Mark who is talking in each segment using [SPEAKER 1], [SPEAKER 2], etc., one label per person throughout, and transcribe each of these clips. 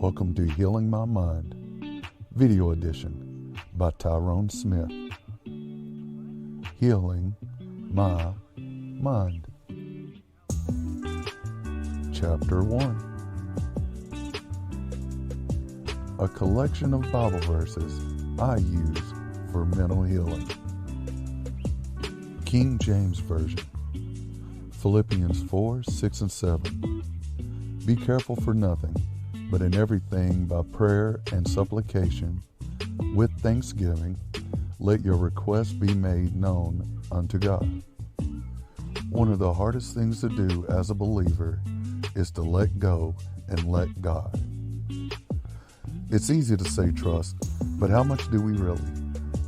[SPEAKER 1] Welcome to Healing My Mind, Video Edition by Tyrone Smith. Healing My Mind. Chapter 1. A collection of Bible verses I use for mental healing. King James Version. Philippians 4, 6, and 7. Be careful for nothing, but in everything by prayer and supplication, with thanksgiving, let your requests be made known unto God. One of the hardest things to do as a believer is to let go and let God. It's easy to say trust, but how much do we really?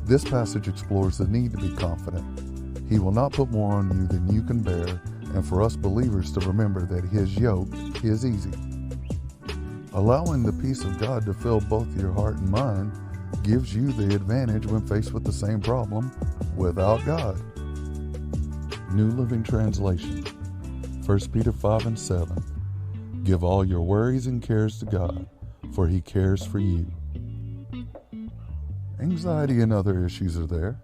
[SPEAKER 1] This passage explores the need to be confident. He will not put more on you than you can bear, and for us believers to remember that His yoke is easy. Allowing the peace of God to fill both your heart and mind gives you the advantage when faced with the same problem without God. New Living Translation, 1 Peter 5 and 7. Give all your worries and cares to God, for He cares for you. Anxiety and other issues are there.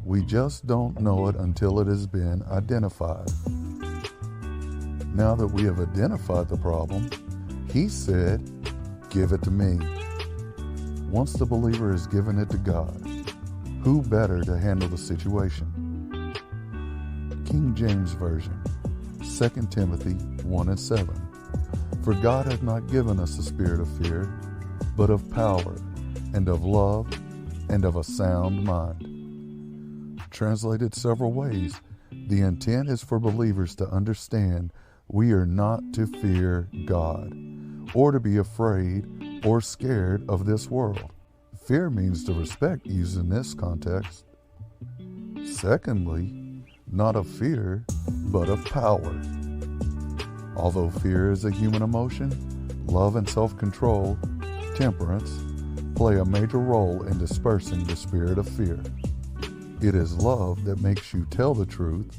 [SPEAKER 1] We just don't know it until it has been identified. Now that we have identified the problem, He said, give it to me. Once the believer has given it to God, who better to handle the situation? King James Version, 2 Timothy 1 and 7. For God hath not given us a spirit of fear, but of power, and of love, and of a sound mind. Translated several ways, the intent is for believers to understand we are not to fear God, or to be afraid or scared of this world. Fear means to respect used in this context. Secondly, not of fear, but of power. Although fear is a human emotion, love and self-control, temperance, play a major role in dispersing the spirit of fear. It is love that makes you tell the truth,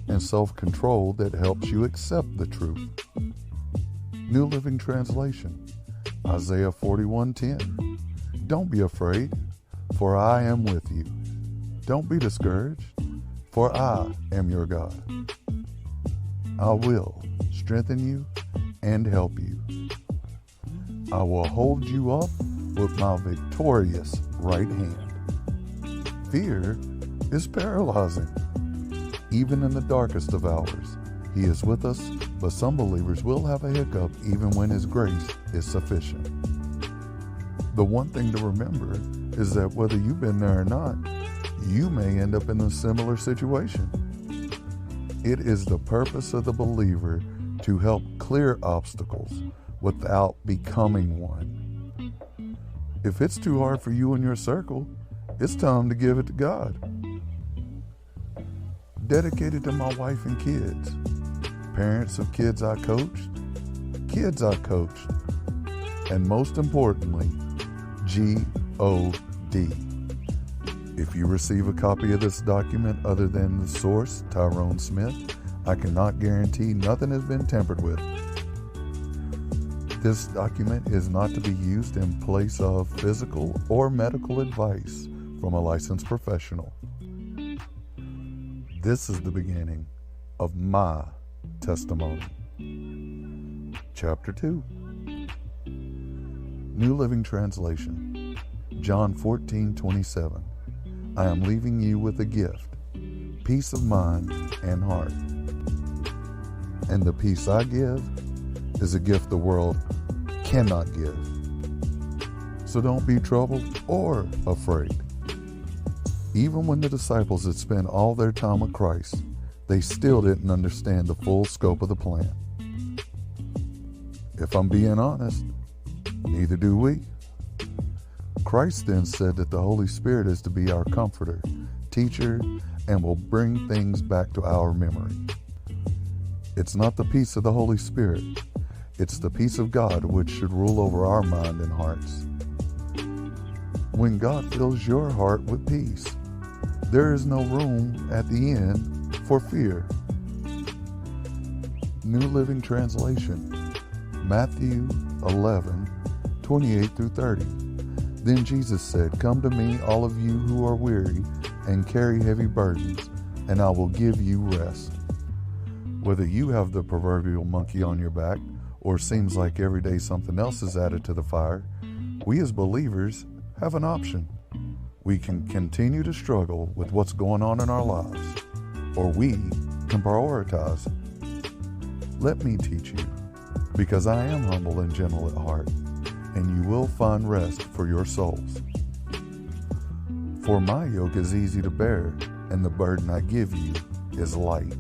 [SPEAKER 1] and self-control that helps you accept the truth. New Living Translation, Isaiah 41:10. Don't be afraid, for I am with you. Don't be discouraged, for I am your God. I will strengthen you and help you. I will hold you up with my victorious right hand. Fear is paralyzing. Even in the darkest of hours, He is with us, but some believers will have a hiccup even when His grace is sufficient. The one thing to remember is that whether you've been there or not, you may end up in a similar situation. It is the purpose of the believer to help clear obstacles without becoming one. If it's too hard for you and your circle, it's time to give it to God. Dedicated to my wife and kids, parents of kids I coached, and most importantly, G-O-D. If you receive a copy of this document other than the source, Tyrone Smith, I cannot guarantee nothing has been tampered with. This document is not to be used in place of physical or medical advice from a licensed professional. This is the beginning of my testimony. Chapter 2. New Living Translation, John 14:27. I am leaving you with a gift, peace of mind and heart. And the peace I give is a gift the world cannot give. So don't be troubled or afraid. Even when the disciples had spent all their time with Christ, they still didn't understand the full scope of the plan. If I'm being honest, neither do we. Christ then said that the Holy Spirit is to be our comforter, teacher, and will bring things back to our memory. It's not the peace of the Holy Spirit, it's the peace of God which should rule over our mind and hearts. When God fills your heart with peace, there is no room at the end for fear. New Living Translation, Matthew 11, 28 through 30. Then Jesus said, "Come to me, all of you who are weary and carry heavy burdens, and I will give you rest." Whether you have the proverbial monkey on your back, or seems like every day something else is added to the fire, we as believers have an option. We can continue to struggle with what's going on in our lives, or we can prioritize. Let me teach you, because I am humble and gentle at heart, and you will find rest for your souls. For my yoke is easy to bear, and the burden I give you is light.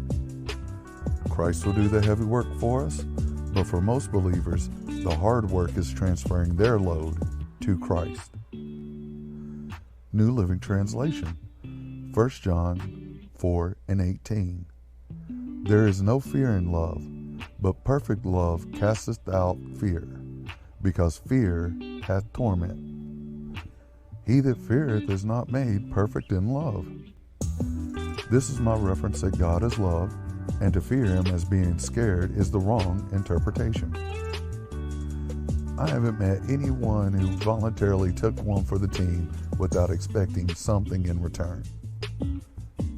[SPEAKER 1] Christ will do the heavy work for us, but for most believers, the hard work is transferring their load to Christ. New Living Translation, 1 John 4:18. There is no fear in love, but perfect love casteth out fear, because fear hath torment. He that feareth is not made perfect in love. This is my reference that God is love, and to fear him as being scared is the wrong interpretation. I haven't met anyone who voluntarily took one for the team without expecting something in return.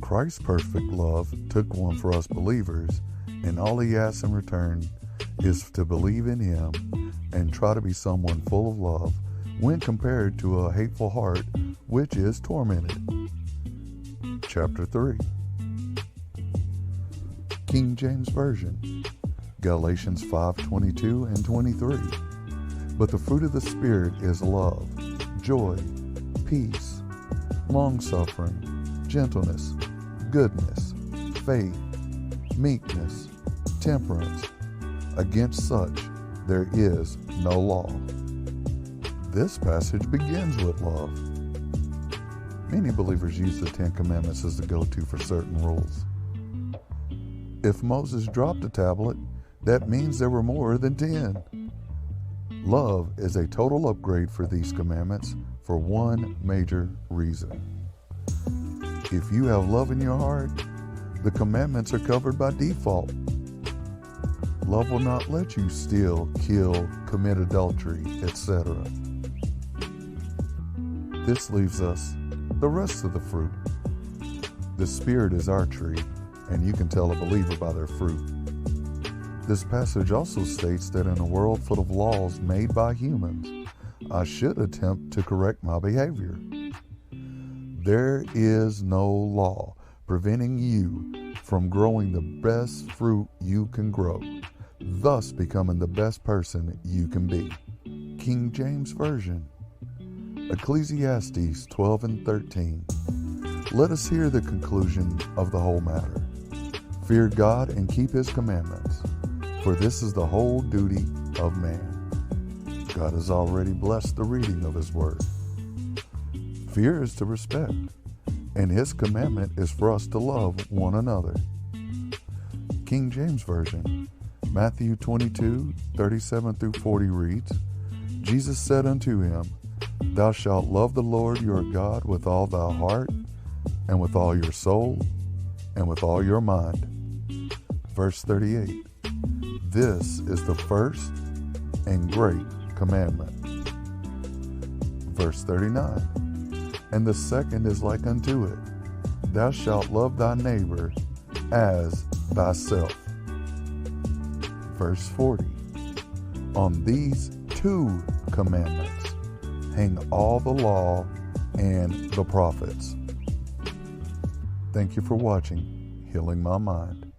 [SPEAKER 1] Christ's perfect love took one for us believers, and all he asks in return is to believe in him and try to be someone full of love when compared to a hateful heart which is tormented. Chapter 3. King James Version, Galatians 5:22 and 23. But the fruit of the Spirit is love, joy, peace, long-suffering, gentleness, goodness, faith, meekness, temperance. Against such there is no law. This passage begins with love. Many believers use the Ten Commandments as the go-to for certain rules. If Moses dropped a tablet, that means there were more than 10. Love is a total upgrade for these commandments for one major reason. If you have love in your heart, the commandments are covered by default. Love will not let you steal, kill, commit adultery, etc. This leaves us the rest of the fruit. The Spirit is our tree, and you can tell a believer by their fruit. This passage also states that in a world full of laws made by humans, I should attempt to correct my behavior. There is no law preventing you from growing the best fruit you can grow, thus becoming the best person you can be. King James Version, Ecclesiastes 12 and 13. Let us hear the conclusion of the whole matter. Fear God and keep his commandments, for this is the whole duty of man. God has already blessed the reading of his word. Fear is to respect, and his commandment is for us to love one another. King James Version, Matthew 22:37 through 40 reads, Jesus said unto him, Thou shalt love the Lord your God with all thy heart, and with all your soul, and with all your mind. Verse 38. This is the first and great commandment. Verse 39. And the second is like unto it. Thou shalt love thy neighbor as thyself. Verse 40. On these two commandments hang all the law and the prophets. Thank you for watching Healing My Mind.